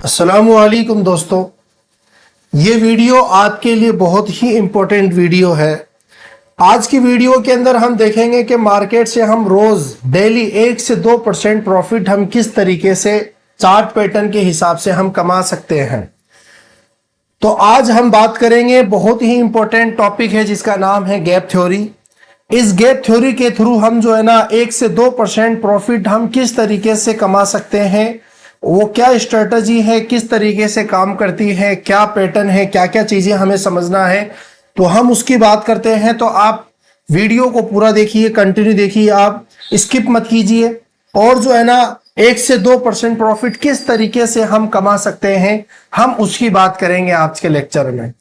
अस्सलामुअलैकुम दोस्तों, ये वीडियो आपके लिए बहुत ही इम्पोर्टेंट वीडियो है। आज की वीडियो के अंदर हम देखेंगे कि मार्केट से हम रोज डेली 1 से 2% प्रॉफिट हम किस तरीके से चार्ट पैटर्न के हिसाब से हम कमा सकते हैं। तो आज हम बात करेंगे, बहुत ही इम्पोर्टेंट टॉपिक है जिसका नाम है गैप थ्योरी। इस गैप थ्योरी के थ्रू हम जो है ना 1 से 2% प्रॉफिट हम किस तरीके से कमा सकते हैं, वो क्या स्ट्रेटजी है, किस तरीके से काम करती है, क्या पैटर्न है, क्या क्या चीजें हमें समझना है, तो हम उसकी बात करते हैं। तो आप वीडियो को पूरा देखिए, कंटिन्यू देखिए, आप स्किप मत कीजिए। और जो है ना 1 से 2% प्रॉफिट किस तरीके से हम कमा सकते हैं, हम उसकी बात करेंगे आज के लेक्चर में।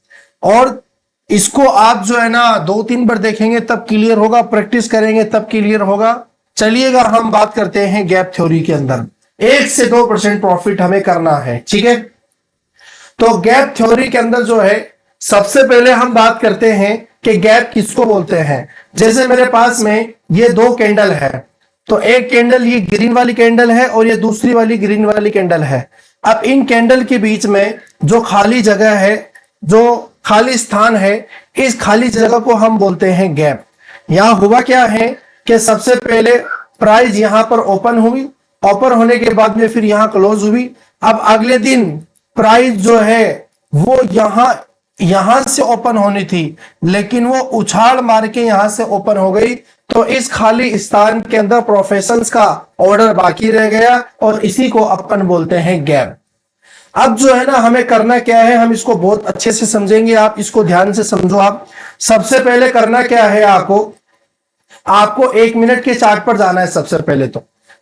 और इसको आप जो है ना 2-3 बार देखेंगे तब क्लियर होगा, प्रैक्टिस करेंगे तब क्लियर होगा। चलिएगा हम बात करते हैं गैप थ्योरी के अंदर 1 से 2% प्रॉफिट हमें करना है, ठीक है। तो गैप थ्योरी के अंदर जो है सबसे पहले हम बात करते हैं कि गैप किसको बोलते हैं। जैसे मेरे पास में ये 2 कैंडल है, तो एक कैंडल ये ग्रीन वाली कैंडल है और ये दूसरी वाली ग्रीन वाली कैंडल है। अब इन कैंडल के बीच में जो खाली जगह है, जो खाली स्थान है, इस खाली जगह को हम बोलते हैं गैप। यहां हुआ क्या है कि सबसे पहले प्राइस यहां पर ओपन हुई, ओपन होने के बाद में फिर यहां क्लोज हुई। अब अगले दिन प्राइस जो है वो यहां से ओपन होनी थी, लेकिन वो उछाल मार के यहां से ओपन हो गई। तो इस खाली स्थान के अंदर प्रोफेशंस का ऑर्डर बाकी रह गया और इसी को अपन बोलते हैं गैप। अब जो है ना हमें करना क्या है, हम इसको बहुत अच्छे से समझेंगे, आप इसको ध्यान से समझो। आप सबसे पहले करना क्या है, आपको 1 मिनट के चार्ट पर जाना है। सबसे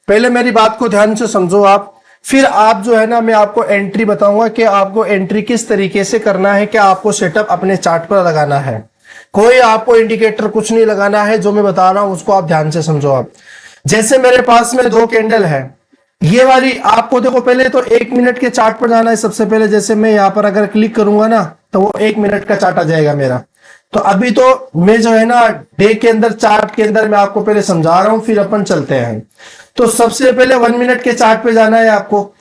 पहले मेरी बात को ध्यान से समझो आप। फिर आप जो है ना मैं आपको एंट्री बताऊंगा कि आपको एंट्री किस तरीके से करना है, क्या आपको सेटअप अपने चार्ट पर लगाना है। कोई आपको इंडिकेटर कुछ नहीं लगाना है, जो मैं बता रहा हूं उसको आप ध्यान से समझो। आप जैसे मेरे पास में 2 कैंडल है, ये वाली आपको देखो, पहले तो 1 मिनट के चार्ट पर जाना है। सबसे पहले जैसे मैं यहाँ पर अगर क्लिक करूंगा ना तो वो 1 मिनट का चार्ट आ जाएगा मेरा। तो अभी तो मैं जो है ना डे के अंदर चार्ट के अंदर मैं आपको पहले समझा रहा हूं, फिर अपन चलते हैं। तो सबसे पहले 1 मिनट के चार्ट पे जाना है आपको।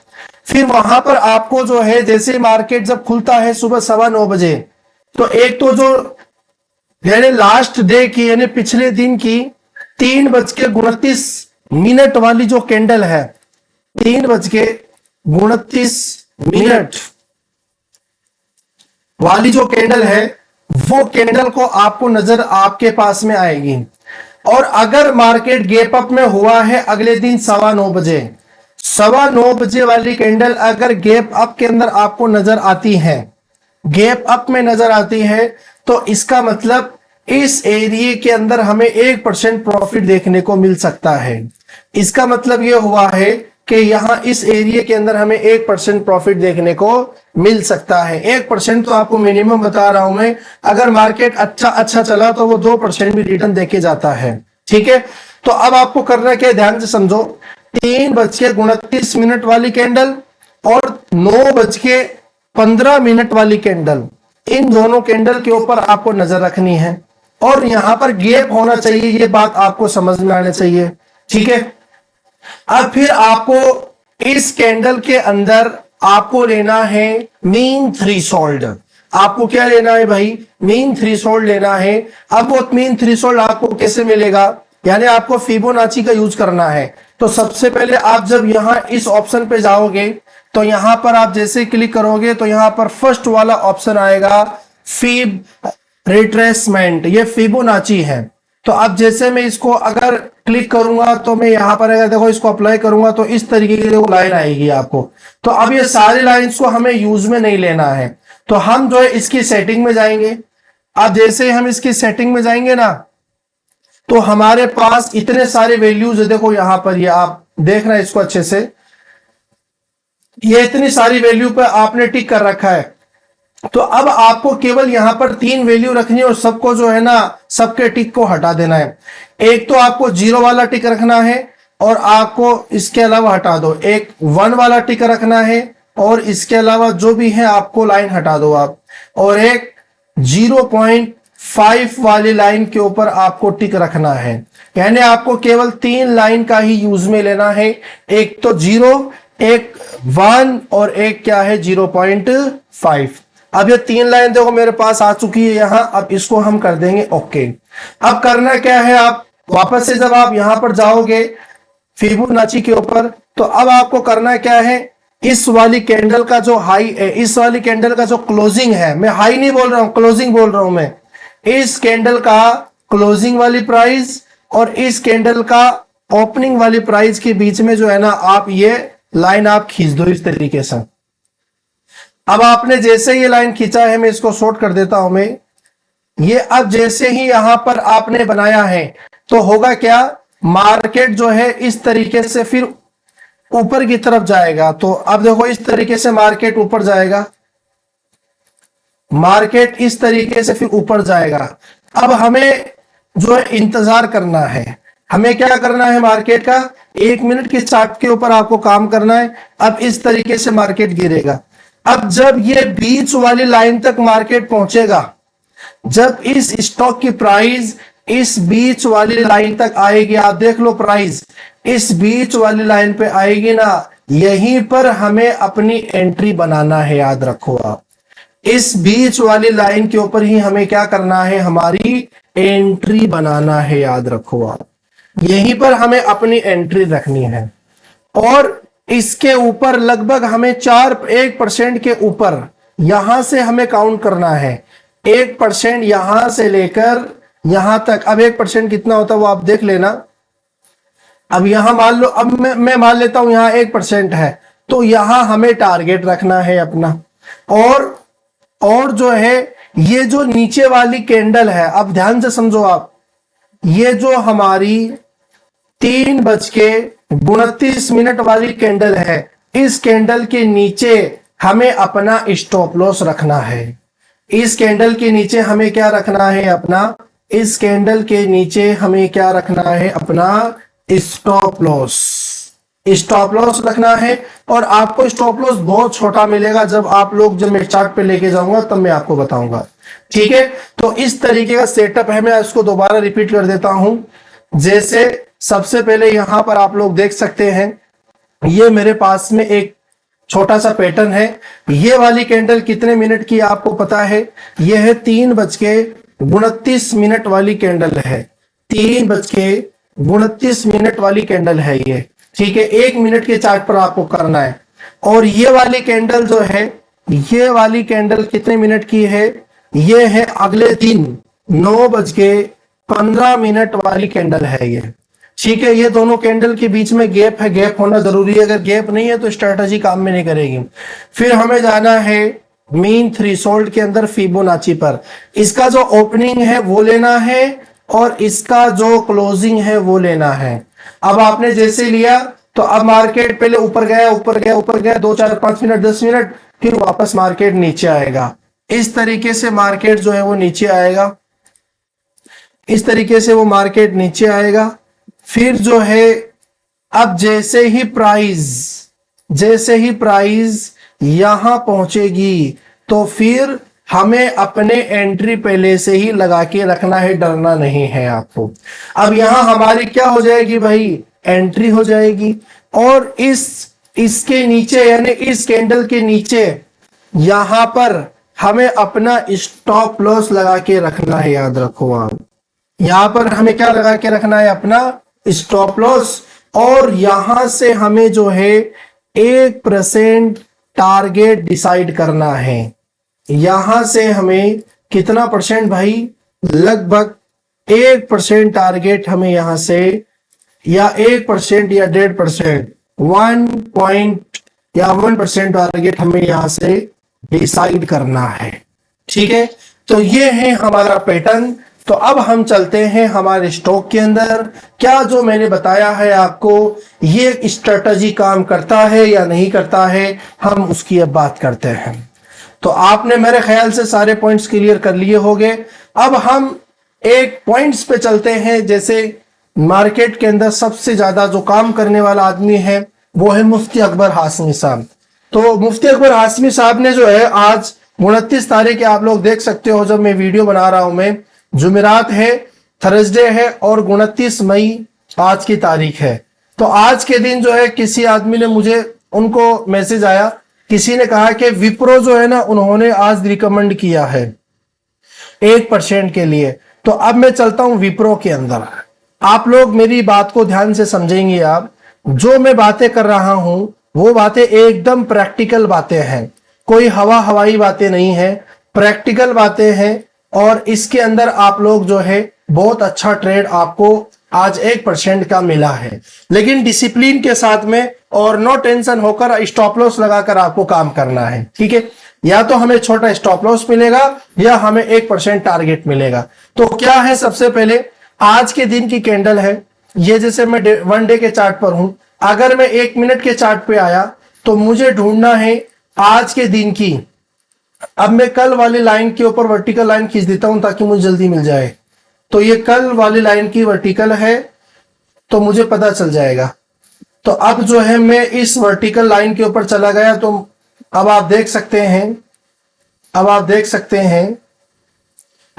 फिर वहां पर आपको जो है, जैसे मार्केट जब खुलता है सुबह 9:15 बजे, तो एक तो जो यानी लास्ट डे की यानी पिछले दिन की 3:29 वाली जो कैंडल है, 3:29 वाली जो कैंडल है, वो कैंडल को आपको नजर आपके पास में आएगी। और अगर मार्केट गैप अप में हुआ है अगले दिन 9:15 बजे वाली कैंडल अगर गैप अप के अंदर आपको नजर आती है, गैप अप में नजर आती है, तो इसका मतलब इस एरिया के अंदर हमें 1% प्रॉफिट देखने को मिल सकता है। इसका मतलब यह हुआ है कि यहां इस एरिया के अंदर हमें 1% प्रॉफिट देखने को मिल सकता है। 1% तो आपको मिनिमम बता रहा हूं मैं। अगर मार्केट अच्छा चला तो वो 2% भी रिटर्न देके जाता है, ठीक है। तो अब आपको करना क्या है, ध्यान से समझो। 3:29 वाली कैंडल और 9:15 वाली कैंडल, इन दोनों कैंडल के ऊपर आपको नजर रखनी है। और यहां पर गैप होना चाहिए, ये बात आपको समझ में आनी चाहिए, ठीक है। अब फिर आपको इस कैंडल के अंदर आपको लेना है मीन थ्रेशोल्ड। आपको क्या लेना है भाई, मीन थ्रेशोल्ड लेना है। अब वो मीन थ्रेशोल्ड आपको कैसे मिलेगा, यानी आपको फिबोनाची का यूज करना है। तो सबसे पहले आप जब यहां इस ऑप्शन पे जाओगे, तो यहां पर आप जैसे क्लिक करोगे तो यहां पर फर्स्ट वाला ऑप्शन आएगा फिब रिट्रेसमेंट, ये फिबोनाची है। तो अब जैसे मैं इसको अगर क्लिक करूंगा तो मैं यहां पर अगर देखो इसको अप्लाई करूंगा तो इस तरीके की देखो लाइन आएगी आपको। तो अब ये सारी लाइंस को हमें यूज में नहीं लेना है, तो हम जो है इसकी सेटिंग में जाएंगे। अब जैसे हम इसकी सेटिंग में जाएंगे ना, तो हमारे पास इतने सारे वैल्यूज है। देखो यहां पर ये आप देख रहे हैं इसको अच्छे से, ये इतनी सारी वैल्यू पर आपने टिक कर रखा है। तो अब आपको केवल यहां पर 3 वैल्यू रखनी है और सबको जो है ना सबके टिक को हटा देना है। एक तो आपको 0 वाला टिक रखना है और आपको इसके अलावा हटा दो, एक 1 वाला टिक रखना है और इसके अलावा जो भी है आपको लाइन हटा दो आप, और एक 0.5 वाली लाइन के ऊपर आपको टिक रखना है। यानी आपको केवल 3 लाइन का ही यूज में लेना है, एक तो 0, एक 1 और एक क्या है 0.5। अब ये 3 लाइन देखो मेरे पास आ चुकी है यहां। अब इसको हम कर देंगे ओके। अब करना क्या है, आप वापस से जब आप यहां पर जाओगे फिबोनाची के ऊपर, तो अब आपको करना क्या है, इस वाली कैंडल का जो हाई है, इस वाली कैंडल का जो क्लोजिंग है, मैं हाई नहीं बोल रहा हूं, क्लोजिंग बोल रहा हूं मैं, इस कैंडल का क्लोजिंग वाली प्राइस और इस कैंडल का ओपनिंग वाली प्राइस के बीच में जो है ना, आप ये लाइन आप खींच दो इस तरीके से। अब आपने जैसे ये लाइन खींचा है, मैं इसको शॉर्ट कर देता हूं मैं, ये अब जैसे ही यहां पर आपने बनाया है तो होगा क्या, मार्केट जो है इस तरीके से फिर ऊपर की तरफ जाएगा। तो अब देखो इस तरीके से मार्केट ऊपर जाएगा, मार्केट इस तरीके से फिर ऊपर जाएगा। अब हमें जो है इंतजार करना है, हमें क्या करना है, मार्केट का 1 मिनट के चार्ट के ऊपर आपको काम करना है। अब इस तरीके से मार्केट गिरेगा। अब जब ये बीच वाली लाइन तक मार्केट पहुंचेगा, जब इस स्टॉक की प्राइस इस बीच वाली लाइन तक आएगी, आप देख लो प्राइस इस बीच वाली लाइन पे आएगी ना, यहीं पर हमें अपनी एंट्री बनाना है। याद रखो आप, इस बीच वाली लाइन के ऊपर ही हमें क्या करना है, हमारी एंट्री बनाना है। याद रखो आप, यहीं पर हमें अपनी एंट्री रखनी है। और इसके ऊपर लगभग हमें 1% के ऊपर यहां से हमें काउंट करना है। 1% यहां से लेकर यहां तक। अब 1% कितना होता है वो आप देख लेना। अब यहां मान लो, अब मैं मान लेता हूं यहां 1% है, तो यहां हमें टारगेट रखना है अपना। और जो है ये जो नीचे वाली कैंडल है, अब ध्यान से समझो आप, ये जो हमारी 3:29 वाली कैंडल है, इस कैंडल के नीचे हमें अपना स्टॉप लॉस रखना है। इस कैंडल के नीचे हमें क्या रखना है अपना, इस कैंडल के नीचे हमें क्या रखना है, अपना स्टॉप लॉस। स्टॉप लॉस रखना है। और आपको स्टॉप लॉस बहुत छोटा मिलेगा, जब मैं चार्ट पे लेके जाऊंगा तब मैं आपको बताऊंगा। ठीक है, तो इस तरीके का सेटअप है। मैं इसको दोबारा रिपीट कर देता हूं। जैसे सबसे पहले यहां पर आप लोग देख सकते हैं, ये मेरे पास में एक छोटा सा पैटर्न है। ये वाली कैंडल कितने मिनट की आपको पता है, ये है 3:29 वाली कैंडल है। 3:29 वाली कैंडल है ये। ठीक है, 1 मिनट के चार्ट पर आपको करना है। और ये वाली कैंडल जो है, ये वाली कैंडल कितने मिनट की है, ये है अगले दिन 9:15 वाली कैंडल है ये। ठीक है, ये दोनों कैंडल के बीच में गैप है, गैप होना जरूरी है। अगर गैप नहीं है तो स्ट्रेटजी काम में नहीं करेगी। फिर हमें जाना है मीन थ्रेशोल्ड के अंदर फिबोनाची पर। इसका जो ओपनिंग है वो लेना है और इसका जो क्लोजिंग है वो लेना है। अब आपने जैसे लिया तो अब मार्केट पहले ऊपर गया, ऊपर गया, ऊपर गया, 2, 4, 5 मिनट, 10 मिनट, फिर वापस मार्केट नीचे आएगा। इस तरीके से मार्केट जो है वो नीचे आएगा, इस तरीके से वो मार्केट नीचे आएगा। फिर जो है अब जैसे ही प्राइस यहां पहुंचेगी तो फिर हमें अपने एंट्री पहले से ही लगा के रखना है, डरना नहीं है आपको। अब यहां हमारी क्या हो जाएगी भाई, एंट्री हो जाएगी। और इसके नीचे यानी इस कैंडल के नीचे यहां पर हमें अपना स्टॉप लॉस लगा के रखना है। याद रखो आप, यहां पर हमें क्या लगा के रखना है, अपना स्टॉप लॉस। और यहां से हमें जो है 1% टारगेट डिसाइड करना है। यहां से हमें कितना परसेंट भाई, लगभग 1% टारगेट हमें यहां से, या 1% या 1.5%, 1% टारगेट हमें यहां से डिसाइड करना है। ठीक है, तो ये है हमारा पैटर्न। तो अब हम चलते हैं हमारे स्टॉक के अंदर। क्या जो मैंने बताया है आपको, ये स्ट्रेटजी काम करता है या नहीं करता है, हम उसकी अब बात करते हैं। तो आपने मेरे ख्याल से सारे पॉइंट्स क्लियर कर लिए होंगे। अब हम एक पॉइंट्स पे चलते हैं। जैसे मार्केट के अंदर सबसे ज्यादा जो काम करने वाला आदमी है वो है मुफ्ती अकबर हाशमी साहब। तो मुफ्ती अकबर हाशमी साहब ने जो है आज 29 तारीख, आप लोग देख सकते हो जब मैं वीडियो बना रहा हूं, मैं जुमेरात है, थर्सडे है और 29 मई आज की तारीख है। तो आज के दिन जो है किसी आदमी ने मुझे उनको मैसेज आया, किसी ने कहा कि विप्रो जो है ना उन्होंने आज रिकमेंड किया है 1% के लिए। तो अब मैं चलता हूं विप्रो के अंदर। आप लोग मेरी बात को ध्यान से समझेंगे। आप जो मैं बातें कर रहा हूं वो बातें एकदम प्रैक्टिकल बातें हैं, कोई हवा हवाई बातें नहीं है, प्रैक्टिकल बातें हैं। और इसके अंदर आप लोग जो है बहुत अच्छा ट्रेड आपको आज 1% का मिला है, लेकिन डिसिप्लिन के साथ में और नो टेंशन होकर स्टॉप लॉस लगाकर आपको काम करना है। ठीक है, या तो हमें छोटा स्टॉप लॉस मिलेगा या हमें 1% टारगेट मिलेगा। तो क्या है, सबसे पहले आज के दिन की कैंडल है ये, जैसे मैं 1 डे के चार्ट पर हूं, अगर मैं 1 मिनट के चार्ट पे आया तो मुझे ढूंढना है आज के दिन की। अब मैं कल वाली लाइन के ऊपर वर्टिकल लाइन खींच देता हूं ताकि मुझे जल्दी मिल जाए। तो ये कल वाली लाइन की वर्टिकल है, तो मुझे पता चल जाएगा। तो अब जो है मैं इस वर्टिकल लाइन के ऊपर चला गया, तो अब आप देख सकते हैं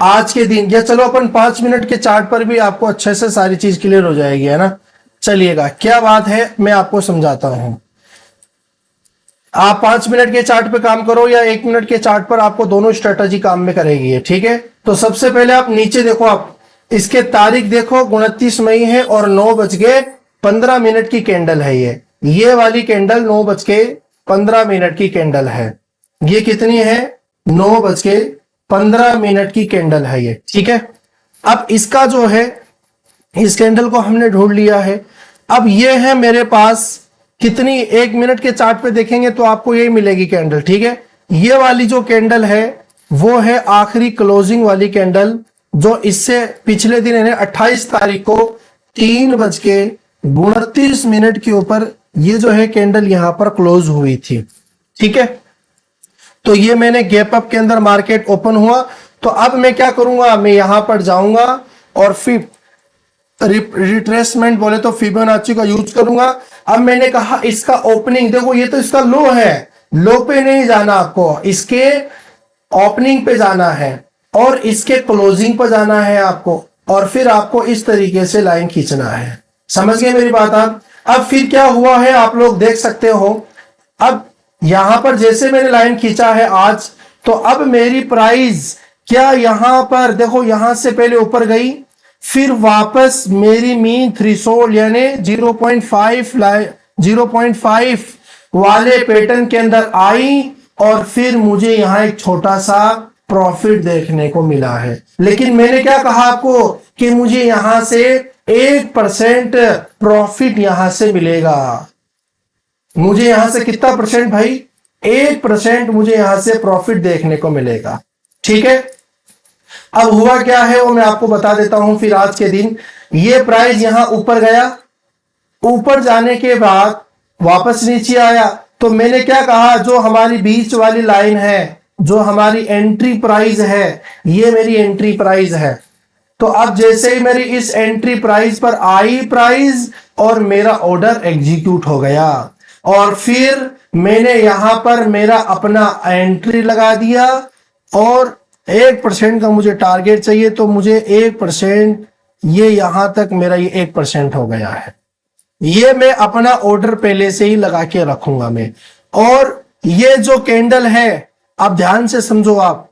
आज के दिन, या चलो अपन 5 मिनट के चार्ट पर भी आपको अच्छे से सारी चीज क्लियर हो जाएगी, है ना। चलिएगा, क्या बात है मैं आपको समझाता हूं। आप 5 मिनट के चार्ट पे काम करो या 1 मिनट के चार्ट पर, आपको दोनों स्ट्रेटजी काम में करेगी, ठीक है। तो सबसे पहले आप नीचे देखो, आप इसके तारीख देखो, 29 मई है और 9:15 की कैंडल है। ये वाली कैंडल 9:15 की कैंडल है। ये कितनी है, 9:15 की कैंडल है ये, ठीक है। अब इसका जो है, इस कैंडल को हमने ढूंढ लिया है। अब ये है मेरे पास कितनी, 1 मिनट के चार्ट पे देखेंगे तो आपको यही मिलेगी कैंडल, ठीक है। ये वाली जो कैंडल है वो है आखिरी क्लोजिंग वाली कैंडल, जो इससे पिछले दिन यानी 28 तारीख को 3:29 के ऊपर ये जो है कैंडल यहां पर क्लोज हुई थी, ठीक है। तो ये मैंने गैप अप के अंदर मार्केट ओपन हुआ, तो अब मैं क्या करूंगा, मैं यहां पर जाऊंगा और फिर रिट्रेसमेंट बोले तो फिबोनाची का यूज करूंगा। अब मैंने कहा इसका ओपनिंग देखो, ये तो इसका लो है, लो पे नहीं जाना आपको, इसके ओपनिंग पे जाना है और इसके क्लोजिंग पे जाना है आपको, और फिर आपको इस तरीके से लाइन खींचना है। समझ गए मेरी बात आप। अब फिर क्या हुआ है आप लोग देख सकते हो। अब यहां पर जैसे मैंने लाइन खींचा है आज, तो अब मेरी प्राइस क्या यहां पर देखो, यहां से पहले ऊपर गई, फिर वापस मेरी मीन थ्रेशोल्ड यानी 0.5 वाले पैटर्न के अंदर आई, और फिर मुझे यहां एक छोटा सा प्रॉफिट देखने को मिला है। लेकिन मैंने क्या कहा आपको कि मुझे यहां से 1% प्रॉफिट यहां से मिलेगा। मुझे यहां से कितना परसेंट भाई, 1% मुझे यहां से प्रॉफिट देखने को मिलेगा, ठीक है। अब हुआ क्या है वो मैं आपको बता देता हूं। फिर आज के दिन ये प्राइस यहां ऊपर गया, ऊपर जाने के बाद वापस नीचे आया, तो मैंने क्या कहा, जो हमारी बीच वाली लाइन है, जो हमारी एंट्री प्राइस है, ये मेरी एंट्री प्राइस है। तो अब जैसे ही मेरी इस एंट्री प्राइस पर आई प्राइस, और मेरा ऑर्डर एग्जीक्यूट हो गया, और फिर मैंने यहां पर मेरा अपना एंट्री लगा दिया, और 1% का मुझे टारगेट चाहिए, तो मुझे 1%, ये यहां तक मेरा ये 1% हो गया है। ये मैं अपना ऑर्डर पहले से ही लगा के रखूंगा मैं। और ये जो कैंडल है, अब ध्यान से समझो आप,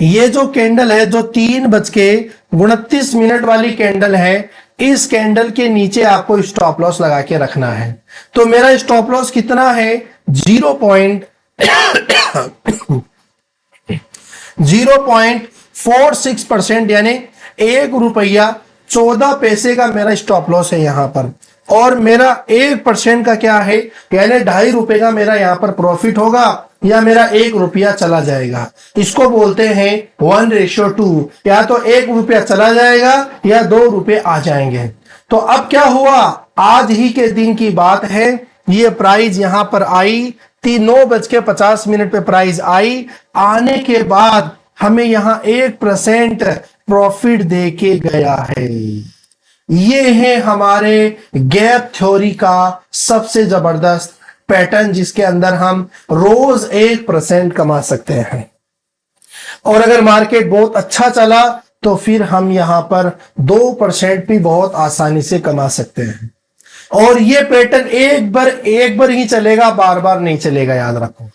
ये जो कैंडल है, जो 3:29 वाली कैंडल है, इस कैंडल के नीचे आपको स्टॉप लॉस लगा के रखना है। तो मेरा स्टॉप लॉस कितना है, 0.46% यानी ₹1.14 का मेरा स्टॉप लॉस है यहां पर। और मेरा 1% का क्या है, यानी ₹2.5 का मेरा यहां पर प्रॉफिट होगा, या मेरा ₹1 चला जाएगा। इसको बोलते हैं 1:2, या तो ₹1 चला जाएगा या ₹2 आ जाएंगे। तो अब क्या हुआ, आज ही के दिन की बात है, ये प्राइस यहां पर आई, 9:50 पे प्राइस आई, आने के बाद हमें यहां 1% प्रॉफिट दे के गया है। ये है हमारे गैप थ्योरी का सबसे जबरदस्त पैटर्न, जिसके अंदर हम रोज 1% कमा सकते हैं। और अगर मार्केट बहुत अच्छा चला तो फिर हम यहां पर 2% भी बहुत आसानी से कमा सकते हैं। और ये पैटर्न एक बार ही चलेगा, बार बार नहीं चलेगा, याद रखो।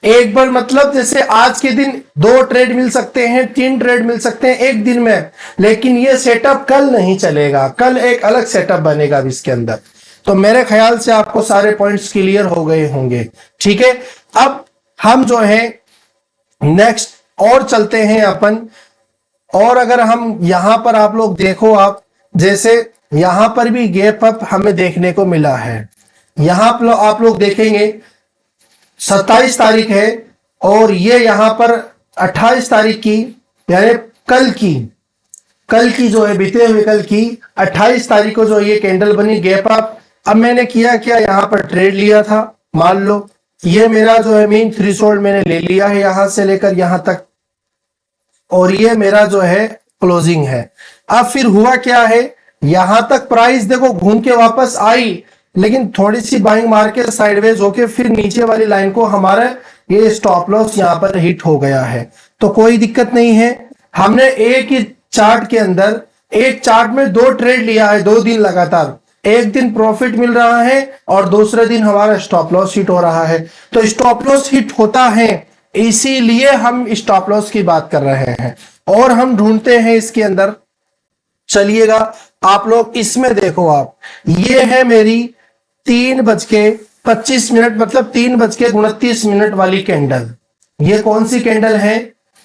एक बार मतलब जैसे आज के दिन 2 ट्रेड मिल सकते हैं, 3 ट्रेड मिल सकते हैं एक दिन में, लेकिन ये सेटअप कल नहीं चलेगा, कल एक अलग सेटअप बनेगा इसके अंदर। तो मेरे ख्याल से आपको सारे पॉइंट्स क्लियर हो गए होंगे, ठीक है। अब हम जो है नेक्स्ट और चलते हैं अपन। और अगर हम यहां पर आप लोग देखो, आप जैसे यहां पर भी गैप अप हमें देखने को मिला है। यहां पर आप लोग देखेंगे 27 तारीख है और ये यहां पर 28 तारीख की, यानी कल की जो है, बीते हुए कल की 28 तारीख को जो ये कैंडल बनी गैप अप। अब मैंने किया क्या, यहां पर ट्रेड लिया था, मान लो ये मेरा जो है मेन थ्रेशोल्ड मैंने ले लिया है यहां से लेकर यहां तक, और ये मेरा जो है क्लोजिंग है। अब फिर हुआ क्या है, यहां तक प्राइस देखो घूम के वापस आई, लेकिन थोड़ी सी बाइंग मार के साइडवेज होके फिर नीचे वाली लाइन को हमारा ये स्टॉप लॉस यहां पर हिट हो गया है। तो कोई दिक्कत नहीं है, हमने एक ही चार्ट के अंदर, एक चार्ट में 2 ट्रेड लिया है 2 दिन लगातार, एक दिन प्रॉफिट मिल रहा है और दूसरे दिन हमारा स्टॉप लॉस हिट हो रहा है। तो स्टॉप लॉस हिट होता है, इसीलिए हम स्टॉप लॉस की बात कर रहे हैं और हम ढूंढते हैं इसके अंदर। चलिएगा आप लोग इसमें देखो, आप ये है मेरी 3:25 मतलब 3:29 वाली कैंडल। ये कौन सी कैंडल है,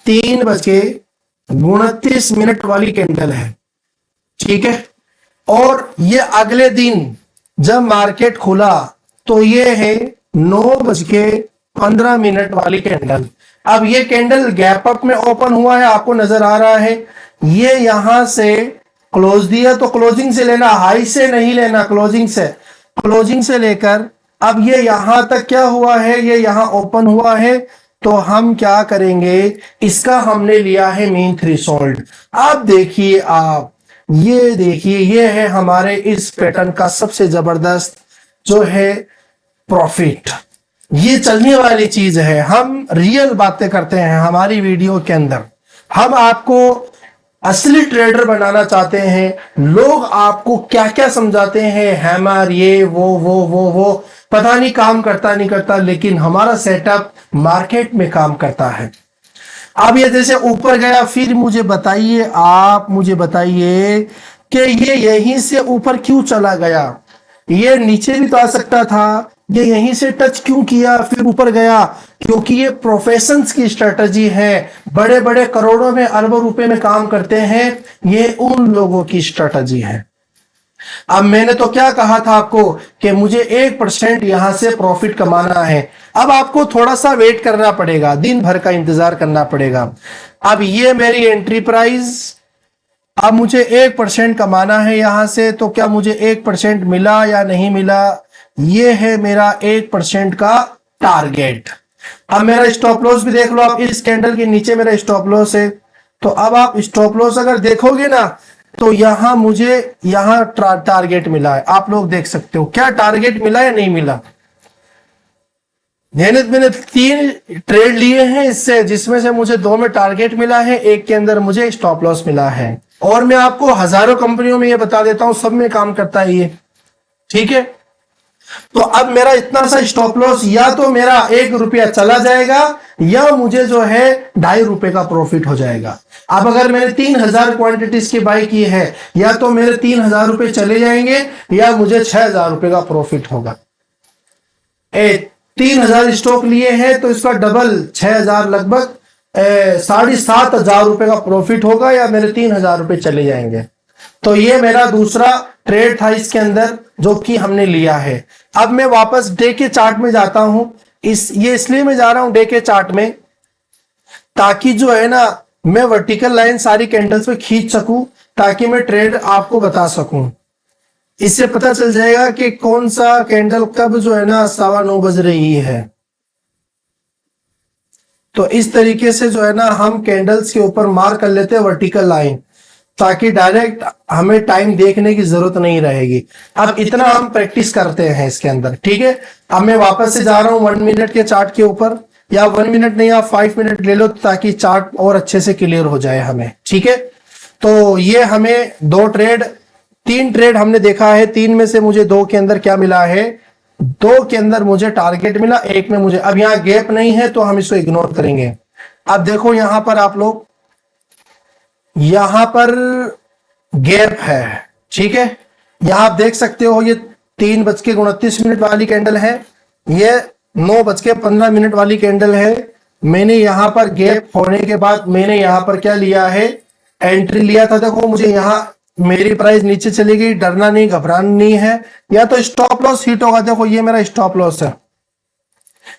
3:29 वाली कैंडल है, ठीक है। और ये अगले दिन जब मार्केट खुला तो ये है 9:15 वाली कैंडल। अब ये कैंडल गैप अप में ओपन हुआ है, आपको नजर आ रहा है। ये यहां से क्लोज दिया तो क्लोजिंग से लेना, हाई से नहीं लेना, क्लोजिंग से लेकर अब ये यहां तक क्या हुआ है, ये यहां ओपन हुआ है। तो हम क्या करेंगे, इसका हमने लिया है मेन थ्रेशोल्ड। अब देखिए आप, ये देखिए, ये है हमारे इस पैटर्न का सबसे जबरदस्त जो है प्रॉफिट। ये चलने वाली चीज है, हम रियल बातें करते हैं हमारी वीडियो के अंदर। हम आपको असली ट्रेडर बनाना चाहते हैं। लोग आपको क्या क्या समझाते हैं, हैमर ये वो पता नहीं काम करता नहीं करता, लेकिन हमारा सेटअप मार्केट में काम करता है। अब ये जैसे ऊपर गया, फिर मुझे बताइए, आप मुझे बताइए कि ये यहीं से ऊपर क्यों चला गया। ये नीचे भी तो आ सकता था, ये यहीं से टच क्यों किया फिर ऊपर गया, क्योंकि ये प्रोफेशंस की स्ट्रेटजी है। बड़े बड़े करोड़ों में अरबों रुपए में काम करते हैं, ये उन लोगों की स्ट्रेटजी है। अब मैंने तो क्या कहा था आपको कि मुझे 1% यहां से प्रॉफिट कमाना है। अब आपको थोड़ा सा वेट करना पड़ेगा, दिन भर का इंतजार करना पड़ेगा। अब ये मेरी एंट्री प्राइस, अब मुझे 1% कमाना है यहां से, तो क्या मुझे 1% मिला या नहीं मिला, ये है मेरा 1% का टारगेट। अब मेरा स्टॉप लॉस भी देख लो आप, इस कैंडल के नीचे मेरा स्टॉप लॉस है। तो अब आप स्टॉप लॉस अगर देखोगे ना, तो यहां मुझे यहां टारगेट मिला है, आप लोग देख सकते हो। क्या टारगेट मिला या नहीं मिला, मैंने 3 ट्रेड लिए हैं इससे, जिसमें से मुझे 2 में टारगेट मिला है, एक के अंदर मुझे स्टॉप लॉस मिला है। और मैं आपको हजारों कंपनियों में ये बता देता हूं, सब में काम करता है ये, ठीक है। तो अब मेरा इतना सा स्टॉप लॉस, या तो मेरा 1 रुपया चला जाएगा या मुझे जो है 2.5 रुपए का प्रॉफिट हो जाएगा। अब अगर मैंने 3000 क्वांटिटीज की बाई की है, या तो मेरे 3000 रुपए चले जाएंगे या मुझे 6000 रुपए का प्रॉफिट होगा। 3000 स्टॉक लिए हैं तो इसका डबल 6000, लगभग 7500 रुपए का प्रॉफिट होगा, या मेरे 3000 रुपए चले जाएंगे। तो ये मेरा दूसरा ट्रेड था इसके अंदर, जो कि हमने लिया है। अब मैं वापस डे के चार्ट में जाता हूं। ये इसलिए मैं जा रहा हूं डे के चार्ट में, ताकि जो है ना, मैं वर्टिकल लाइन सारी कैंडल्स पे खींच सकूं, ताकि मैं ट्रेड आपको बता सकूं। इससे पता चल जाएगा कि कौन सा कैंडल कब जो है ना 9:15 बज रही है। तो इस तरीके से जो है ना हम कैंडल्स के ऊपर मार्क कर लेते हैं वर्टिकल लाइन, ताकि डायरेक्ट हमें टाइम देखने की जरूरत नहीं रहेगी। अब इतना हम प्रैक्टिस करते हैं इसके अंदर, ठीक है। अब मैं वापस से जा रहा हूं 1 मिनट के चार्ट के ऊपर, या 1 मिनट नहीं, आप 5 मिनट ले लो, ताकि चार्ट और अच्छे से क्लियर हो जाए हमें, ठीक है। तो ये हमें 2 ट्रेड तीन ट्रेड हमने देखा है, तीन में से मुझे दो के अंदर क्या मिला है, दो के अंदर मुझे टारगेट मिला, एक में मुझे, अब यहां गैप नहीं है तो हम इसको इग्नोर करेंगे। अब देखो यहां पर आप लोग, यहां पर गैप है, ठीक है। यहां आप देख सकते हो ये 3:29 वाली कैंडल है, ये 9:15 वाली कैंडल है। मैंने यहां पर गैप होने के बाद मैंने यहां पर क्या लिया है, एंट्री लिया था। देखो मुझे यहां मेरी प्राइस नीचे चली गई, डरना नहीं, घबराना नहीं है। या तो स्टॉप लॉस हिट होगा, देखो ये मेरा स्टॉप लॉस है,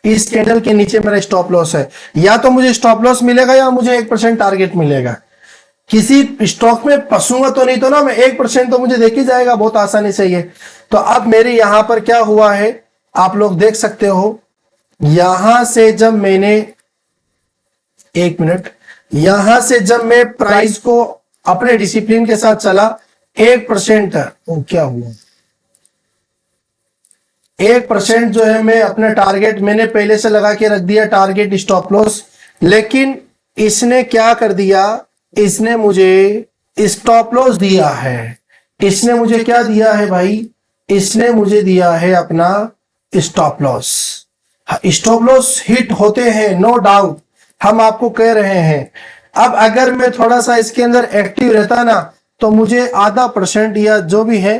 इस कैंडल के नीचे मेरा स्टॉप लॉस है। या तो मुझे स्टॉप लॉस मिलेगा या मुझे 1% टारगेट मिलेगा। किसी स्टॉक में फंसूंगा तो नहीं, तो ना मैं 1% तो मुझे देख ही जाएगा बहुत आसानी से ये। तो अब मेरे यहां पर क्या हुआ है, आप लोग देख सकते हो, यहां से जब मैंने, एक मिनट, यहां से जब मैं प्राइस को अपने डिसिप्लिन के साथ चला, 1% क्या हुआ, 1% जो है मैं अपना टारगेट मैंने पहले से लगा के रख दिया, टारगेट स्टॉप लॉस। लेकिन इसने क्या कर दिया, इसने मुझे स्टॉप लॉस दिया है। इसने मुझे क्या दिया है भाई, इसने मुझे दिया है अपना stop loss. Stop loss hit होते हैं, नो डाउट, हम आपको कह रहे हैं। अब अगर मैं थोड़ा सा इसके अंदर एक्टिव रहता ना, तो मुझे आधा % या जो भी है,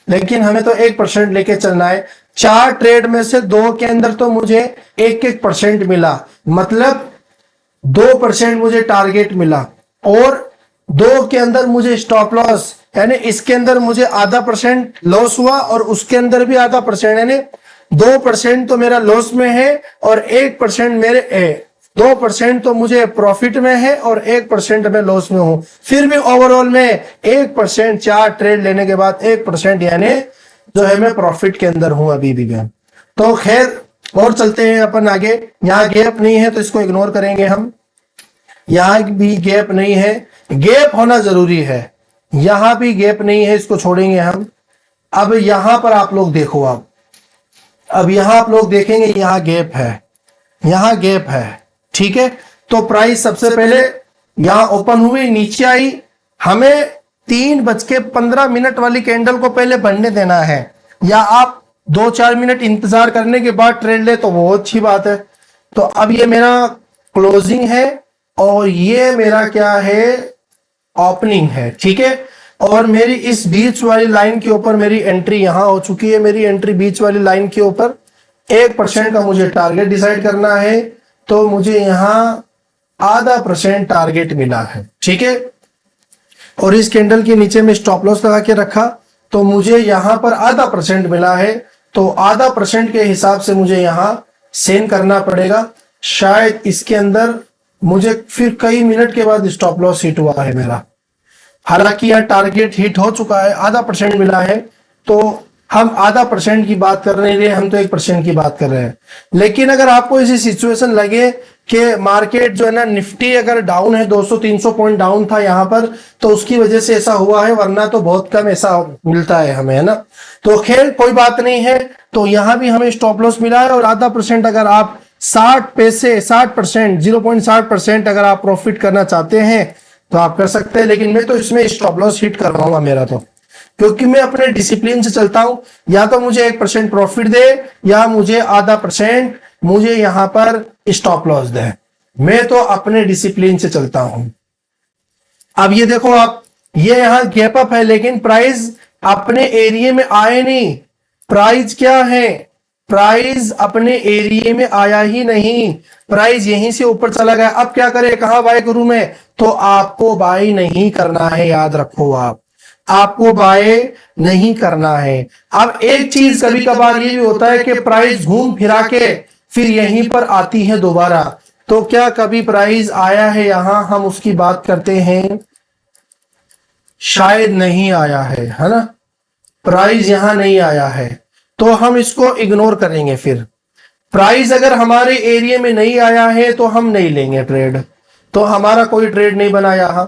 लेकिन हमें तो 1% लेके चलना है। 4 ट्रेड में से 2 के अंदर तो मुझे 1-1% मिला, मतलब 2% मुझे टारगेट मिला, और 2 के अंदर मुझे स्टॉप लॉस, यानी इसके अंदर मुझे % लॉस हुआ और उसके अंदर भी % यानी 2% तो मेरा लॉस में है और 1% मेरे 2% तो मुझे प्रॉफिट में है और 1% मैं लॉस में हूं। फिर भी ओवरऑल में 1%, 4 ट्रेड लेने के बाद 1% यानी जो है मैं प्रॉफिट के अंदर हूं अभी भी मैं। तो खैर और चलते हैं अपन आगे। यहां गैप नहीं है तो इसको इग्नोर करेंगे हम, यहां भी गैप नहीं है, गैप होना जरूरी है, यहां भी गैप नहीं है, इसको छोड़ेंगे हम। अब यहां पर आप लोग देखो, अब यहां आप लोग देखेंगे, यहां गैप है, यहां गैप है, ठीक है। तो प्राइस सबसे पहले यहां ओपन हुई, नीचे आई, हमें 3:15 वाली कैंडल को पहले बढ़ने देना है, या आप 2-4 मिनट इंतजार करने के बाद ट्रेड ले तो बहुत अच्छी बात है। तो अब ये मेरा क्लोजिंग है और ये मेरा क्या है, ओपनिंग है, ठीक है। और मेरी इस बीच वाली लाइन के ऊपर मेरी एंट्री यहां हो चुकी है, मेरी एंट्री बीच वाली लाइन के ऊपर। 1% का मुझे टारगेट डिसाइड करना है, तो मुझे यहां % टारगेट मिला है, ठीक है। और इस कैंडल के नीचे में स्टॉप लॉस लगा के रखा, तो मुझे यहां पर % मिला है। तो % के हिसाब से मुझे यहां सेल करना पड़ेगा। शायद इसके अंदर मुझे फिर कई मिनट के बाद स्टॉप लॉस हिट हुआ है मेरा, हालांकि यह टारगेट हिट हो चुका है, % मिला है। तो हम % की बात कर रहे हैं, हम तो 1% की बात कर रहे हैं। लेकिन अगर आपको ऐसी सिचुएशन लगे कि मार्केट जो है ना, निफ्टी अगर डाउन है, 200-300 पॉइंट डाउन था यहां पर, तो उसकी वजह से ऐसा हुआ है, वरना तो बहुत कम ऐसा मिलता है हमें, है ना। तो खैर कोई बात नहीं है। तो यहां भी हमें स्टॉप लॉस मिला है, और % अगर आप 60 पैसे 60% 0.60% अगर आप प्रॉफिट करना चाहते हैं तो आप कर सकते हैं। लेकिन मैं तो इसमें स्टॉप लॉस हिट करवाऊंगा मेरा, तो क्योंकि मैं अपने डिसिप्लिन से चलता हूं। या तो मुझे 1% प्रॉफिट दे, या मुझे % मुझे यहां पर स्टॉप लॉस दे, मैं तो अपने डिसिप्लिन से चलता हूं। अब ये देखो आप, ये यहां गैप अप है, लेकिन प्राइस अपने एरिया में आए नहीं। प्राइस क्या है, प्राइस अपने एरिया में आया ही नहीं, प्राइस यहीं से ऊपर चला गया। अब क्या करें, कहां बाय करूं मैं, तो आपको बाय नहीं करना है, याद रखो, आपको बाय नहीं करना है। अब एक चीज कभी कभार ये भी होता है कि प्राइस घूम फिरा के फिर यहीं पर आती है दोबारा। तो क्या कभी प्राइस आया है यहां, हम उसकी बात करते हैं, शायद नहीं आया है ना, प्राइस यहां नहीं आया है, तो हम इसको इग्नोर करेंगे। फिर प्राइस अगर हमारे एरिया में नहीं आया है तो हम नहीं लेंगे ट्रेड, तो हमारा कोई ट्रेड नहीं बना यहां।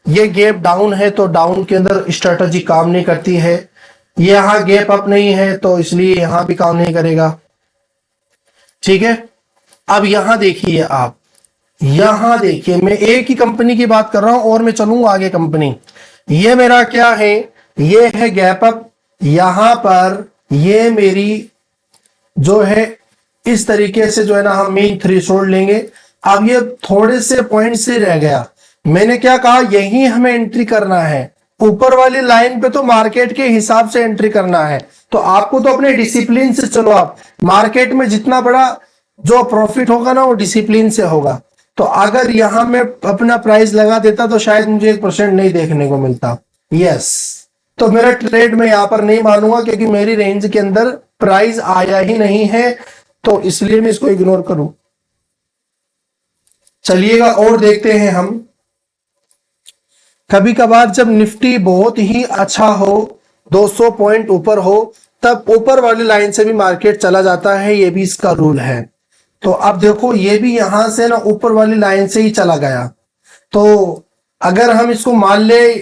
ये गैप डाउन है तो डाउन के अंदर स्ट्रेटजी काम नहीं करती है, यहां गैप अप नहीं है तो इसलिए यहां भी काम नहीं करेगा, ठीक है। अब यहां देखिए आप, यहां देखिए, मैं एक ही कंपनी की बात कर रहा हूं और मैं चलूंगा आगे कंपनी। ये मेरा क्या है, ये है गैप अप, यहां पर ये मेरी जो है इस तरीके से जो है ना हम मेन थ्रेशोल्ड लेंगे। अब ये थोड़े से पॉइंट से रह गया, मैंने क्या कहा, यही हमें एंट्री करना है, ऊपर वाली लाइन पे तो मार्केट के हिसाब से एंट्री करना है। तो आपको तो अपने डिसिप्लिन से चलो, आप मार्केट में जितना बड़ा जो प्रॉफिट होगा ना वो डिसिप्लिन से होगा। तो अगर यहां मैं अपना प्राइस लगा देता तो शायद मुझे 1% नहीं देखने को मिलता। यस, तो मेरा ट्रेड मैं यहां पर नहीं मानूंगा क्योंकि मेरी रेंज के अंदर प्राइस आया ही नहीं है, तो इसलिए मैं इसको इग्नोर करूं। चलिएगा और देखते हैं हम। कभी कभार जब निफ्टी बहुत ही अच्छा हो, 200 पॉइंट ऊपर हो, तब ऊपर वाली लाइन से भी मार्केट चला जाता है, ये भी इसका रूल है। तो अब देखो ये भी यहां से ना ऊपर वाली लाइन से ही चला गया, तो अगर हम इसको मान ले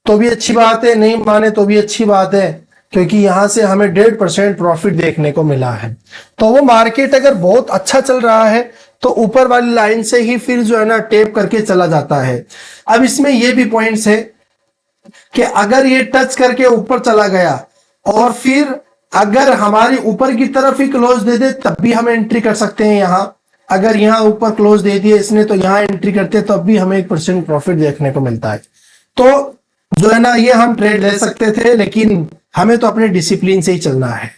तो भी अच्छी बात है, नहीं माने तो भी अच्छी बात है, क्योंकि यहां से हमें 1.5% प्रॉफिट देखने को मिला है। तो वो मार्केट अगर बहुत अच्छा चल रहा है तो ऊपर वाली लाइन से ही फिर जो है ना टेप करके चला जाता है। अब इसमें ये भी पॉइंट्स है कि अगर ये टच करके ऊपर चला गया और फिर अगर हमारी ऊपर की तरफ ही क्लोज दे दे तब भी हम एंट्री कर सकते हैं। यहां अगर यहां ऊपर क्लोज दे दिया इसने तो यहां एंट्री करते तब भी हमें 1% प्रॉफिट देखने को मिलता है। तो जो है ना ये हम ट्रेड ले सकते थे, लेकिन हमें तो अपने डिसिप्लिन से ही चलना है,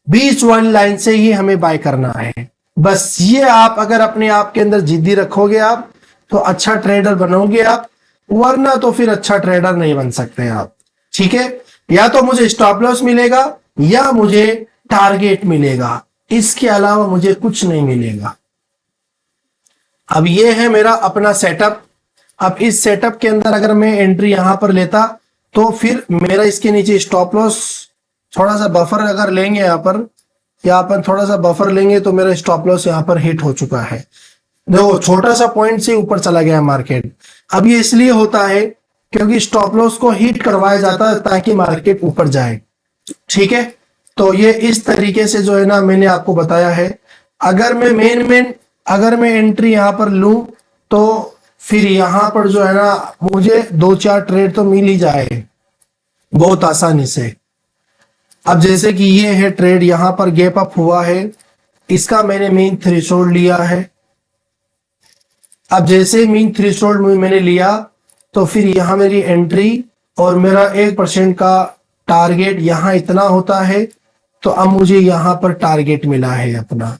बीच वाली लाइन से ही हमें बाय करना है। बस ये आप अगर अपने आप के अंदर जिद्दी रखोगे आप तो अच्छा ट्रेडर बनोगे आप, वरना तो फिर अच्छा ट्रेडर नहीं बन सकते आप। ठीक है, या तो मुझे स्टॉप लॉस मिलेगा या मुझे टारगेट मिलेगा, इसके अलावा मुझे कुछ नहीं मिलेगा। अब ये है मेरा अपना सेटअप। अब इस सेटअप के अंदर अगर मैं एंट्री यहां पर लेता तो फिर मेरा इसके नीचे स्टॉप लॉस, थोड़ा सा बफर अगर लेंगे यहाँ पर थोड़ा सा बफर लेंगे तो मेरा स्टॉप लॉस यहाँ पर हिट हो चुका है। देखो छोटा सा पॉइंट से ऊपर चला गया मार्केट। अब ये इसलिए होता है क्योंकि स्टॉप लॉस को हिट करवाया जाता है ताकि मार्केट ऊपर जाए। ठीक है, तो ये इस तरीके से जो है ना मैंने आपको बताया है। अगर मैं अगर मैं एंट्री यहां पर लूं तो फिर यहां पर जो है ना मुझे 2-4 ट्रेड तो मिल ही जाए बहुत आसानी से। अब जैसे कि ये है ट्रेड, यहां पर गैप अप हुआ है, इसका मैंने मेन थ्रेशोल्ड लिया है। अब जैसे मेन थ्रेशोल्ड मैंने लिया तो फिर यहां मेरी एंट्री और मेरा 1% का टारगेट यहां इतना होता है, तो अब मुझे यहां पर टारगेट मिला है अपना।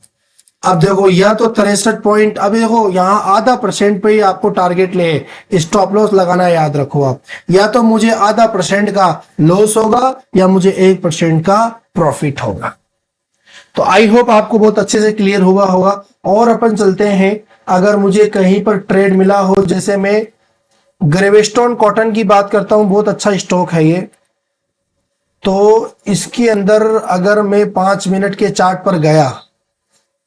अब देखो या तो 63 पॉइंट, अब देखो यहाँ ½ % पे ही आपको टारगेट ले, स्टॉप लॉस लगाना याद रखो आप, या तो मुझे ½% का लॉस होगा या मुझे 1% का प्रॉफिट होगा। तो आई होप आपको बहुत अच्छे से क्लियर हुआ होगा। और अपन चलते हैं, अगर मुझे कहीं पर ट्रेड मिला हो, जैसे मैं ग्रेविस्टोन कॉटन की बात करता हूं, बहुत अच्छा स्टॉक है ये, तो इसके अंदर अगर मैं 5 मिनट के चार्ट पर गया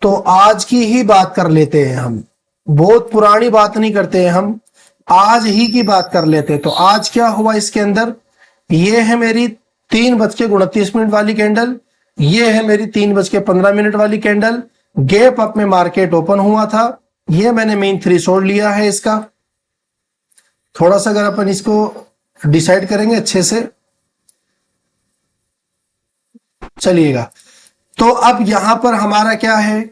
तो आज की ही बात कर लेते हैं हम, बहुत पुरानी बात नहीं करते हैं हम, आज ही की बात कर लेते हैं। तो आज क्या हुआ इसके अंदर, ये है मेरी 3:29 वाली कैंडल, ये है मेरी 3:15 वाली कैंडल। गैप अप में मार्केट ओपन हुआ था, ये मैंने मेन थ्रेशोल्ड लिया है इसका। थोड़ा सा अगर अपन इसको डिसाइड करेंगे अच्छे से, चलिएगा। तो अब यहां पर हमारा क्या है,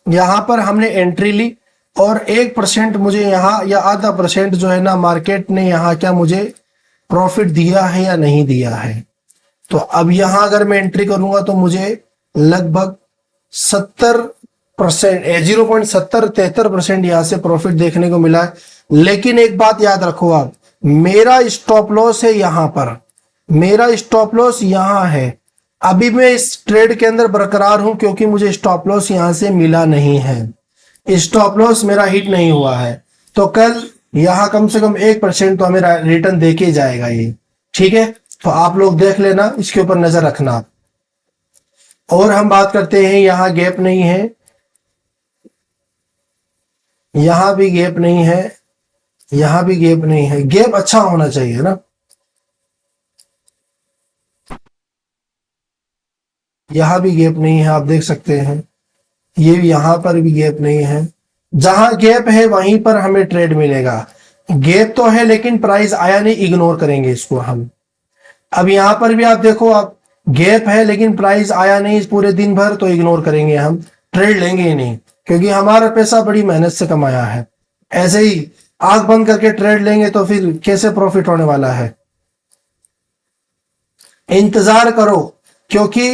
यहां पर हमने एंट्री ली और 1% मुझे यहां या ½ % जो है ना मार्केट ने यहां क्या मुझे प्रॉफिट दिया है या नहीं दिया है। तो अब यहां अगर मैं एंट्री करूंगा तो मुझे लगभग 70% 0.73% यहां से प्रॉफिट देखने को मिला है। लेकिन एक बात याद रखो आप, मेरा स्टॉप लॉस है यहां पर, मेरा स्टॉप लॉस यहां है। अभी मैं इस ट्रेड के अंदर बरकरार हूं क्योंकि मुझे स्टॉप लॉस यहां से मिला नहीं है, स्टॉप लॉस मेरा हिट नहीं हुआ है। तो कल यहां कम से कम 1% तो हमें रिटर्न देके जाएगा ये। ठीक है, तो आप लोग देख लेना, इसके ऊपर नजर रखना। और हम बात करते हैं, यहां गैप नहीं है, यहां भी गैप नहीं है, यहां भी गैप नहीं है। गैप अच्छा होना चाहिए ना, यहां भी गैप नहीं है, आप देख सकते हैं, ये यहां पर भी गैप नहीं है। जहां गैप है वहीं पर हमें ट्रेड मिलेगा। गैप तो है लेकिन प्राइस आया नहीं, इग्नोर करेंगे इसको हम। अब यहां पर भी आप देखो, आप गैप है लेकिन प्राइस आया नहीं इस पूरे दिन भर, तो इग्नोर करेंगे, हम ट्रेड लेंगे ही नहीं, क्योंकि हमारा पैसा बड़ी मेहनत से कमाया है। ऐसे ही आंख बंद करके ट्रेड लेंगे तो फिर कैसे प्रॉफिट होने वाला है। इंतजार करो, क्योंकि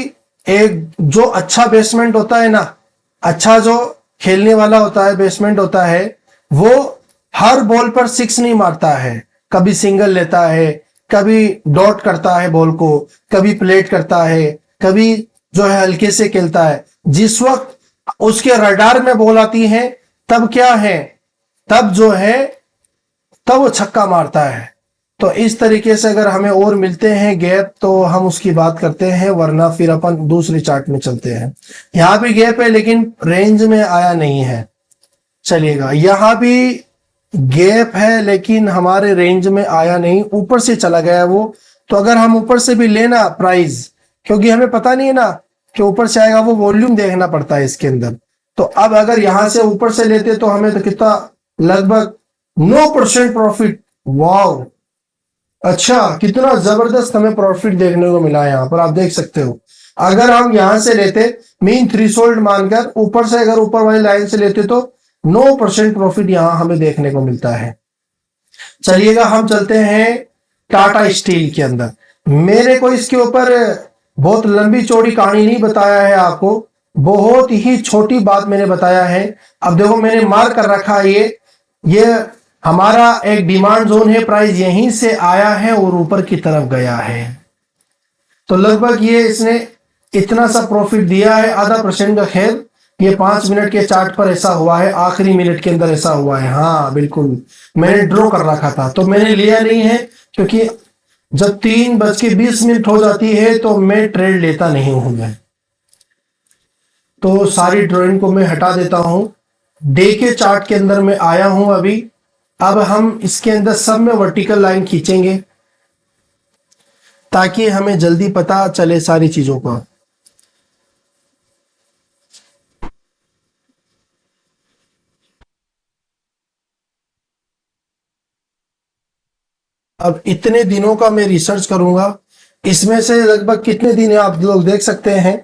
एक जो अच्छा बेसमेंट होता है ना, अच्छा जो खेलने वाला होता है, बेसमेंट होता है, वो हर बॉल पर सिक्स नहीं मारता है, कभी सिंगल लेता है, कभी डॉट करता है बॉल को, कभी प्लेट करता है, कभी जो है हल्के से खेलता है। जिस वक्त उसके रडार में बॉल आती है, तब क्या है, तब जो है, तब वो छक्का मारता है। तो इस तरीके से अगर हमें और मिलते हैं गैप तो हम उसकी बात करते हैं, वरना फिर अपन दूसरी चार्ट में चलते हैं। यहां भी गैप है लेकिन रेंज में आया नहीं है, चलिएगा। यहां भी गैप है लेकिन हमारे रेंज में आया नहीं, ऊपर से चला गया वो। तो अगर हम ऊपर से भी लेना प्राइस, क्योंकि हमें पता नहीं है ना कि ऊपर से आएगा, वो वॉल्यूम देखना पड़ता है इसके अंदर। तो अब अगर यहां से ऊपर से लेते तो हमें तो कितना, लगभग 9% प्रॉफिट। वाह, अच्छा, कितना जबरदस्त हमें प्रॉफिट देखने को मिला है। यहाँ पर आप देख सकते हो, अगर हम यहां से लेते मीन थ्रीशोल्ड मानकर, ऊपर से अगर ऊपर वाली लाइन से लेते तो 9% प्रॉफिट यहां हमें देखने को मिलता है। चलिएगा, हम चलते हैं टाटा स्टील के अंदर। मेरे को इसके ऊपर बहुत लंबी चौड़ी कहानी नहीं बताया है आपको, बहुत ही छोटी बात मैंने बताया है। अब देखो, मैंने मार्क कर रखा है, ये हमारा एक डिमांड जोन है, प्राइस यहीं से आया है और ऊपर की तरफ गया है। तो लगभग ये इसने इतना सा प्रॉफिट दिया है, ½ % का। खैर, ये 5 मिनट के चार्ट पर ऐसा हुआ है, आखिरी मिनट के अंदर ऐसा हुआ है। हाँ बिल्कुल, मैंने ड्रॉ कर रखा था तो मैंने लिया नहीं है, क्योंकि जब 3:20 हो जाती है तो मैं ट्रेड लेता नहीं हूं मैं। तो सारी ड्राइंग को मैं हटा देता हूं। डे के चार्ट के अंदर मैं आया हूं अभी। अब हम इसके अंदर सब में वर्टिकल लाइन खींचेंगे ताकि हमें जल्दी पता चले सारी चीजों का। अब इतने दिनों का मैं रिसर्च करूंगा, इसमें से लगभग कितने दिन है आप लोग देख सकते हैं।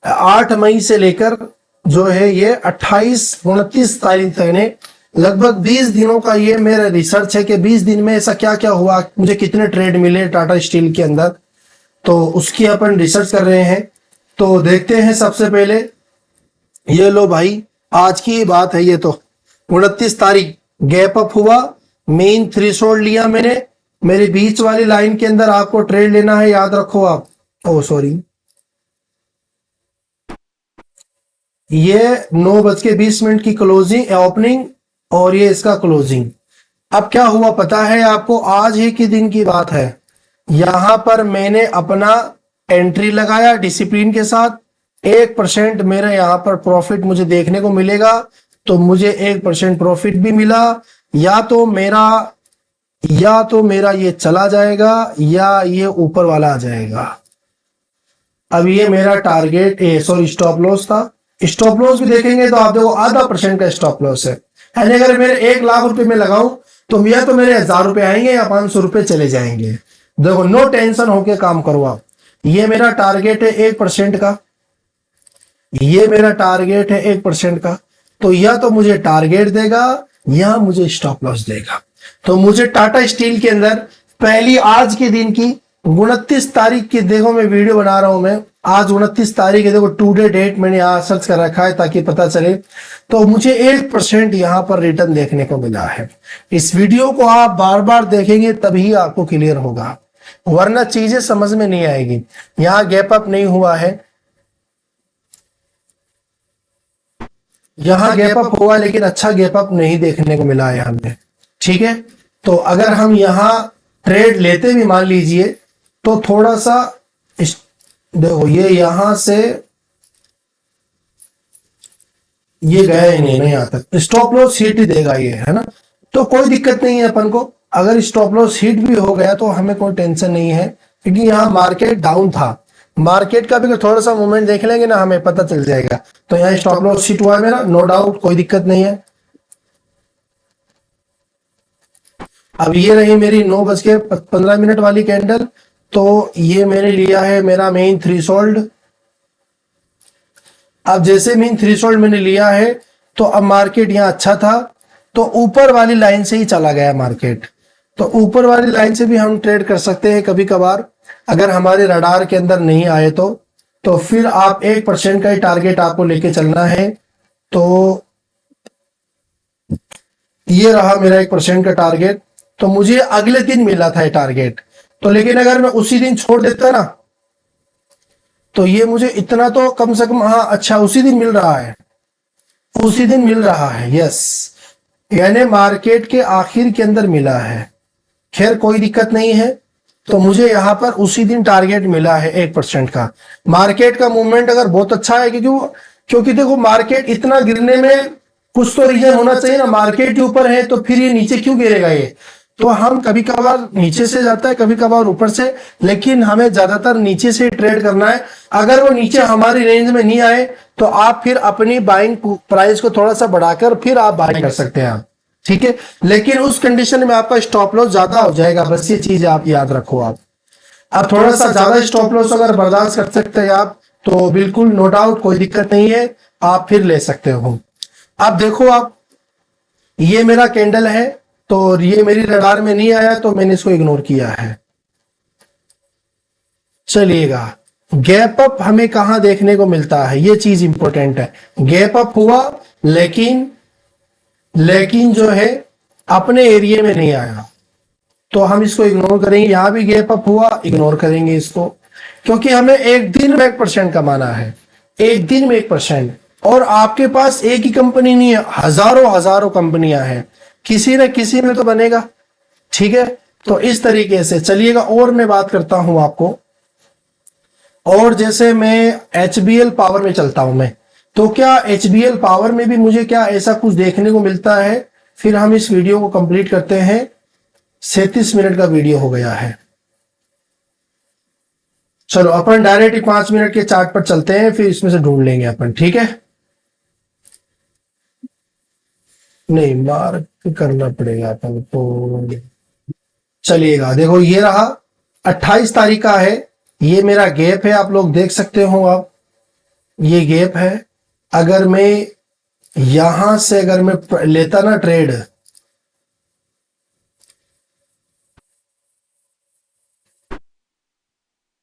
8 मई से लेकर जो है ये 29 तारीख तक ने, लगभग 20 दिनों का ये मेरा रिसर्च है कि 20 दिन में ऐसा क्या क्या हुआ, मुझे कितने ट्रेड मिले टाटा स्टील के अंदर, तो उसकी अपन रिसर्च कर रहे हैं। तो देखते हैं, सबसे पहले ये लो भाई, आज की बात है ये। तो 29 तारीख गैप अप हुआ, मेन थ्रेशोल्ड लिया मैंने, मेरी बीच वाली लाइन के अंदर आपको ट्रेड लेना है, याद रखो आप। ओ सॉरी, ये 9:20 की क्लोजिंग ओपनिंग और ये इसका क्लोजिंग। अब क्या हुआ पता है आपको, आज ही के दिन की बात है। यहां पर मैंने अपना एंट्री लगाया डिसिप्लिन के साथ, 1% मेरा यहां पर प्रॉफिट मुझे देखने को मिलेगा। तो मुझे 1% प्रॉफिट भी मिला, या तो मेरा ये चला जाएगा या ये ऊपर वाला आ जाएगा। अब ये मेरा टारगेट सॉरी स्टॉप लॉस था। स्टॉप लॉस भी देखेंगे तो आप देखो ½ % का स्टॉप लॉस है। यानी अगर मेरे 1 लाख रुपए में लगाऊं तो या तो मेरे 1000 रुपए आएंगे या 500 रुपए चले जाएंगे। देखो, नो टेंशन होके काम करो आप। ये मेरा टारगेट है 1% का, ये मेरा टारगेट है 1% का। तो या तो मुझे टारगेट देगा या मुझे स्टॉप लॉस देगा। तो मुझे टाटा स्टील के अंदर पहली आज के दिन की 29 तारीख की, देखो मैं वीडियो बना रहा हूं, मैं आज 29 तारीख है, देखो टुडे डेट मैंने यहां सर्च कर रखा है ताकि पता चले। तो मुझे 1% यहां पर रिटर्न देखने को मिला है। इस वीडियो को आप बार बार देखेंगे तभी आपको क्लियर होगा, वरना चीजें समझ में नहीं आएगी। यहां गैप अप नहीं हुआ है, यहां गैप अप हुआ लेकिन अच्छा गैप अप नहीं देखने को मिला है हमें। ठीक है, तो अगर हम यहां ट्रेड लेते भी मान लीजिए तो थोड़ा सा देखो, ये यहां से ये गया ही नहीं ना यहां तक, स्टॉप लॉस हिट ही देगा ये, है ना। तो कोई दिक्कत नहीं है अपन को, अगर स्टॉप लॉस हिट भी हो गया तो हमें कोई टेंशन नहीं है, क्योंकि यहाँ मार्केट डाउन था। मार्केट का भी अगर थोड़ा सा मूवमेंट देख लेंगे ना, हमें पता चल जाएगा। तो यहाँ स्टॉप लॉस हिट हुआ है मेरा, नो डाउट, कोई दिक्कत नहीं है। अब ये रही मेरी 9:15 वाली कैंडल, तो ये मैंने लिया है मेरा मेन थ्रेशोल्ड। अब जैसे मेन थ्रेशोल्ड मैंने लिया है तो अब मार्केट यहाँ अच्छा था, तो ऊपर वाली लाइन से ही चला गया मार्केट। तो ऊपर वाली लाइन से भी हम ट्रेड कर सकते हैं कभी कभार, अगर हमारे रडार के अंदर नहीं आए तो फिर आप 1% का ही टारगेट आपको लेके चलना है। तो ये रहा मेरा 1% का टारगेट। तो मुझे अगले दिन मिला था ये टारगेट, तो लेकिन अगर मैं उसी दिन छोड़ देता ना, तो ये मुझे इतना तो कम से कम, हाँ अच्छा उसी दिन मिल रहा है, उसी दिन मिल रहा है, यस, यानी मार्केट के आखिर के अंदर मिला है। खैर कोई दिक्कत नहीं है। तो मुझे यहाँ पर उसी दिन टारगेट मिला है 1% का। मार्केट का मूवमेंट अगर बहुत अच्छा है, क्योंकि देखो मार्केट इतना गिरने में कुछ तो रीजन होना चाहिए ना, मार्केट के ऊपर है तो फिर ये नीचे क्यों गिरेगा ये। तो हम कभी कभार नीचे से जाता है, कभी कभार ऊपर से, लेकिन हमें ज्यादातर नीचे से ट्रेड करना है। अगर वो नीचे हमारी रेंज में नहीं आए तो आप फिर अपनी बाइंग प्राइस को थोड़ा सा बढ़ाकर फिर आप बाइंग कर सकते हैं आप, ठीक है। लेकिन उस कंडीशन में आपका स्टॉप लॉस ज्यादा हो जाएगा, बस ये चीज आप याद रखो। आप थोड़ा सा ज्यादा स्टॉप लॉस अगर बर्दाश्त कर सकते हैं आप, तो बिल्कुल नो डाउट कोई दिक्कत नहीं है, आप फिर ले सकते हो। अब देखो आप, ये मेरा कैंडल है, तो ये मेरी रडार में नहीं आया तो मैंने इसको इग्नोर किया है। चलिएगा, गैप अप हमें कहां देखने को मिलता है, ये चीज इंपॉर्टेंट है। गैप अप हुआ लेकिन जो है अपने एरिया में नहीं आया, तो हम इसको इग्नोर करेंगे। यहां भी गैप अप हुआ, इग्नोर करेंगे इसको, क्योंकि हमें एक दिन में 1% कमाना है, एक दिन में 1%। और आपके पास एक ही कंपनी नहीं है, हजारों हजारों कंपनियां हैं, किसी न किसी में तो बनेगा, ठीक है। तो इस तरीके से चलिएगा, और मैं बात करता हूं आपको। और जैसे मैं HBL पावर में चलता हूं मैं, तो क्या HBL पावर में भी मुझे क्या ऐसा कुछ देखने को मिलता है, फिर हम इस वीडियो को कंप्लीट करते हैं। 37 मिनट का वीडियो हो गया है। चलो अपन डायरेक्ट 5 मिनट के चार्ट पर चलते हैं, फिर इसमें से ढूंढ लेंगे अपन, ठीक है। नहीं, मार्क करना पड़ेगा अपन को। चलिएगा, देखो ये रहा 28 तारीख का है, ये मेरा गैप है, आप लोग देख सकते हो। आप ये गैप है, अगर मैं यहां से अगर मैं लेता ना ट्रेड,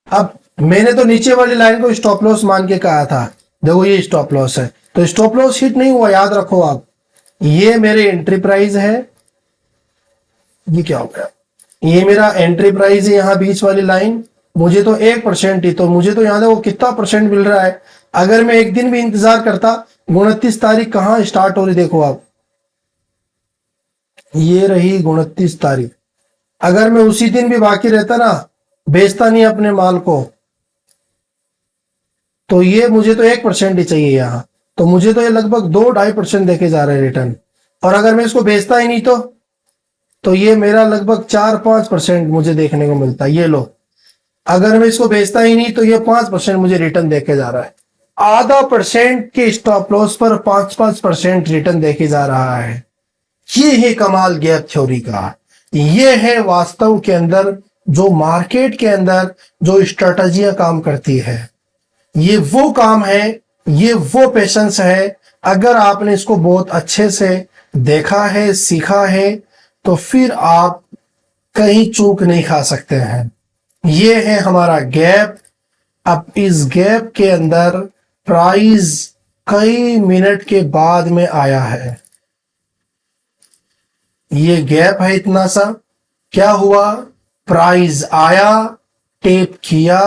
अब मैंने तो नीचे वाली लाइन को स्टॉप लॉस मान के कहा था, देखो ये स्टॉप लॉस है, तो स्टॉप लॉस हिट नहीं हुआ, याद रखो आप। ये मेरे एंट्री प्राइस है, ये क्या हो गया, ये मेरा एंट्री प्राइस है, यहाँ बीच वाली लाइन। मुझे तो 1% ही, तो मुझे तो यहाँ देखो कितना परसेंट मिल रहा है। अगर मैं एक दिन भी इंतजार करता, 29 तारीख कहाँ स्टार्ट हो रही देखो आप, ये रही 29 तारीख। अगर मैं उसी दिन भी बाकी रहता ना, बेचता नहीं अपने माल को, तो ये मुझे तो 1% ही चाहिए यहाँ, तो मुझे तो ये लगभग 2-2.5% देके जा रहा है रिटर्न। और अगर मैं इसको बेचता ही नहीं तो ये मेरा लगभग 4-5% मुझे देखने को मिलता है। ये लो, अगर मैं इसको बेचता ही नहीं तो ये 5% मुझे रिटर्न देके जा रहा है। आधा परसेंट के स्टॉप लॉस पर 5-5% रिटर्न देके जा रहा है। ये है कमाल गैप थ्योरी का, ये है वास्तव के अंदर जो मार्केट के अंदर जो स्ट्रेटजियां काम करती है। ये वो काम है, ये वो पेशेंस है। अगर आपने इसको बहुत अच्छे से देखा है, सीखा है, तो फिर आप कहीं चूक नहीं खा सकते हैं। ये है हमारा गैप। अब इस गैप के अंदर प्राइस कई मिनट के बाद में आया है, ये गैप है इतना सा, क्या हुआ, प्राइस आया, टेप किया,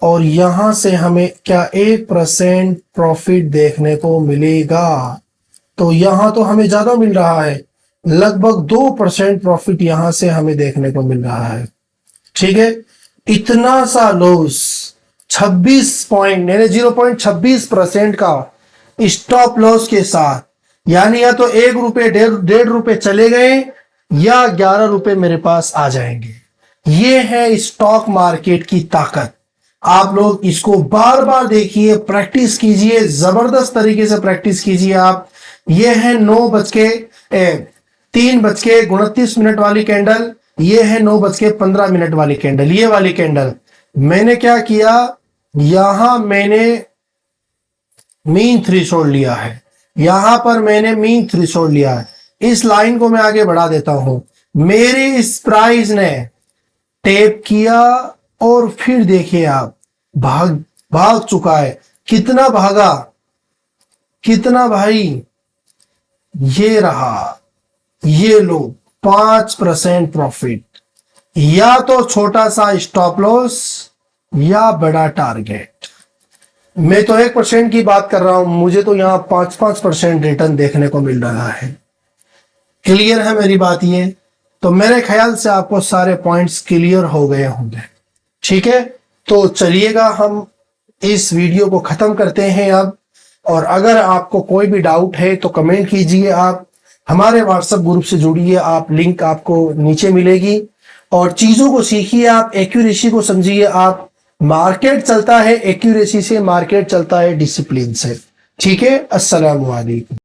और यहां से हमें क्या 1% प्रॉफिट देखने को मिलेगा। तो यहां तो हमें ज्यादा मिल रहा है, लगभग 2% प्रॉफिट यहां से हमें देखने को मिल रहा है, ठीक है। इतना सा लॉस, 26 पॉइंट यानी 0.26% का स्टॉप लॉस के साथ, यानी या तो ₹1 ₹1.5 चले गए या ₹11 मेरे पास आ जाएंगे। ये है स्टॉक मार्केट की ताकत। आप लोग इसको बार बार देखिए, प्रैक्टिस कीजिए, जबरदस्त तरीके से प्रैक्टिस कीजिए आप। ये है 3:29 वाली कैंडल, ये है 9:15 वाली कैंडल, ये वाली कैंडल। मैंने क्या किया, यहां मैंने मीन थ्रेशोल्ड लिया है, यहां पर मैंने मीन थ्रेशोल्ड लिया है। इस लाइन को मैं आगे बढ़ा देता हूं। मेरी इस प्राइस ने टैप किया और फिर देखिए आप, भाग भाग चुका है। कितना भागा, कितना भाई, ये रहा, ये लो 5% प्रॉफिट। या तो छोटा सा स्टॉप लॉस या बड़ा टारगेट। मैं तो 1% की बात कर रहा हूं, मुझे तो यहां 5% रिटर्न देखने को मिल रहा है। क्लियर है मेरी बात ये? तो मेरे ख्याल से आपको सारे पॉइंट्स क्लियर हो गए होंगे। ठीक है, तो चलिएगा हम इस वीडियो को खत्म करते हैं अब। और अगर आपको कोई भी डाउट है तो कमेंट कीजिए, आप हमारे व्हाट्सएप ग्रुप से जुड़िए, आप लिंक आपको नीचे मिलेगी। और चीजों को सीखिए, आप एक्यूरेसी को समझिए। आप मार्केट चलता है एक्यूरेसी से, मार्केट चलता है डिसिप्लिन से। ठीक है, अस्सलाम वालेकुम।